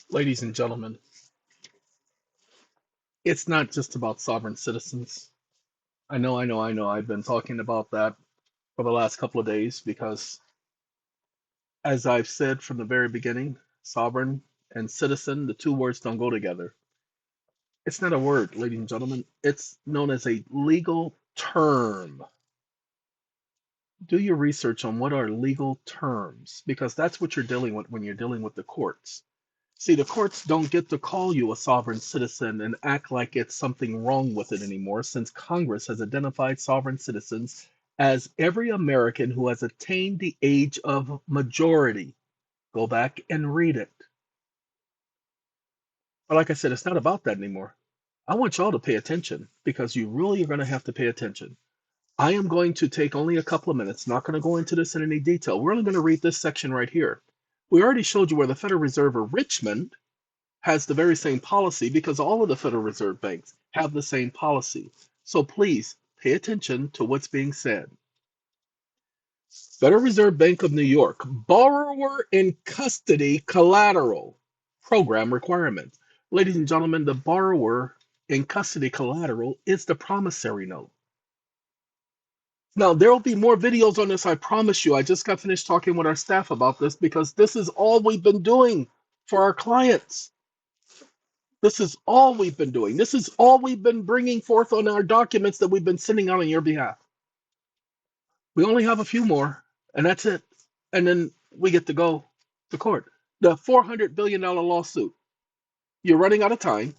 Ladies and gentlemen, it's not just about sovereign citizens. I know. I've been talking about that for the last couple of days because, as I've said from the very beginning, sovereign and citizen, the two words don't go together. It's not a word, ladies and gentlemen. It's known as a legal term. Do your research on what are legal terms because that's what you're dealing with when you're dealing with the courts. See, the courts don't get to call you a sovereign citizen and act like it's something wrong with it anymore, since Congress has identified sovereign citizens as every American who has attained the age of majority. Go back and read it. But like I said, it's not about that anymore. I want y'all to pay attention because you really are going to have to pay attention. I am going to take only a couple of minutes, not going to go into this in any detail. We're only going to read this section right here. We already showed you where the Federal Reserve of Richmond has the very same policy because all of the Federal Reserve banks have the same policy. So please pay attention to what's being said. Federal Reserve Bank of New York, borrower in custody collateral program requirements. Ladies and gentlemen, the borrower in custody collateral is the promissory note. Now, there will be more videos on this, I promise you. I just got finished talking with our staff about this because this is all we've been doing for our clients. This is all we've been doing. This is all we've been bringing forth on our documents that we've been sending out on your behalf. We only have a few more, and that's it. And then we get to go to court. The $400 billion lawsuit. You're running out of time.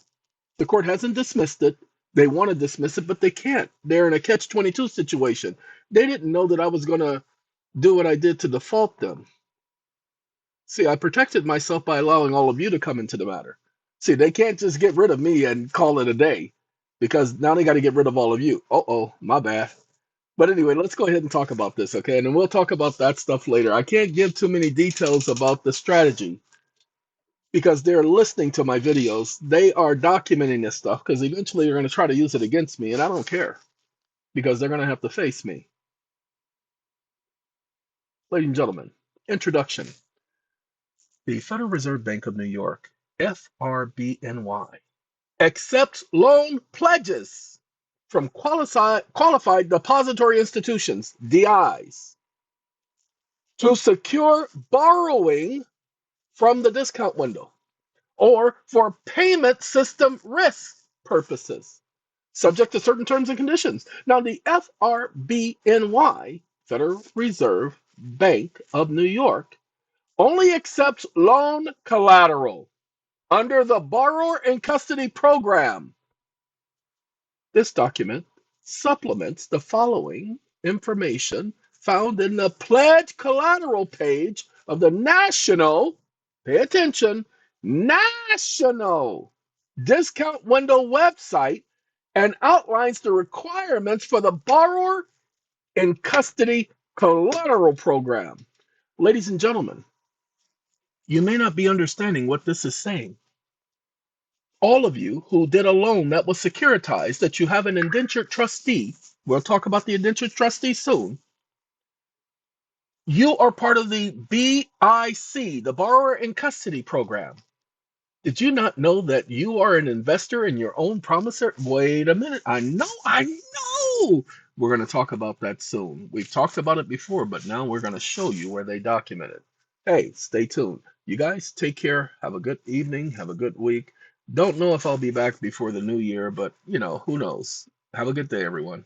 The court hasn't dismissed it. They want to dismiss it, but they can't. They're in a catch-22 situation. They didn't know that I was going to do what I did to default them. See, I protected myself by allowing all of you to come into the matter. See, they can't just get rid of me and call it a day because now they got to get rid of all of you. Uh-oh, my bad. But anyway, let's go ahead and talk about this, okay? And then we'll talk about that stuff later. I can't give too many details about the strategy because they're listening to my videos. They are documenting this stuff because eventually they're going to try to use it against me, and I don't care because they're going to have to face me. Ladies and gentlemen, introduction. The Federal Reserve Bank of New York, FRBNY, accepts loan pledges from qualified depository institutions, DIs, to secure borrowing from the discount window or for payment system risk purposes, subject to certain terms and conditions. Now, the FRBNY, Federal Reserve Bank of New York, only accepts loan collateral under the Borrower in Custody Program. This document supplements the following information found in the pledge collateral page of the national, pay attention, national discount window website and outlines the requirements for the Borrower in Custody Collateral Program. Ladies and gentlemen, you may not be understanding what this is saying. All of you who did a loan that was securitized, that you have an indentured trustee, we'll talk about the indentured trustee soon. You are part of the BIC, the Borrower in Custody Program. Did you not know that you are an investor in your own promissory? Wait a minute. I know. We're going to talk about that soon. We've talked about it before, but now we're going to show you where they document it. Hey, stay tuned. You guys take care. Have a good evening. Have a good week. Don't know if I'll be back before the new year, but who knows? Have a good day, everyone.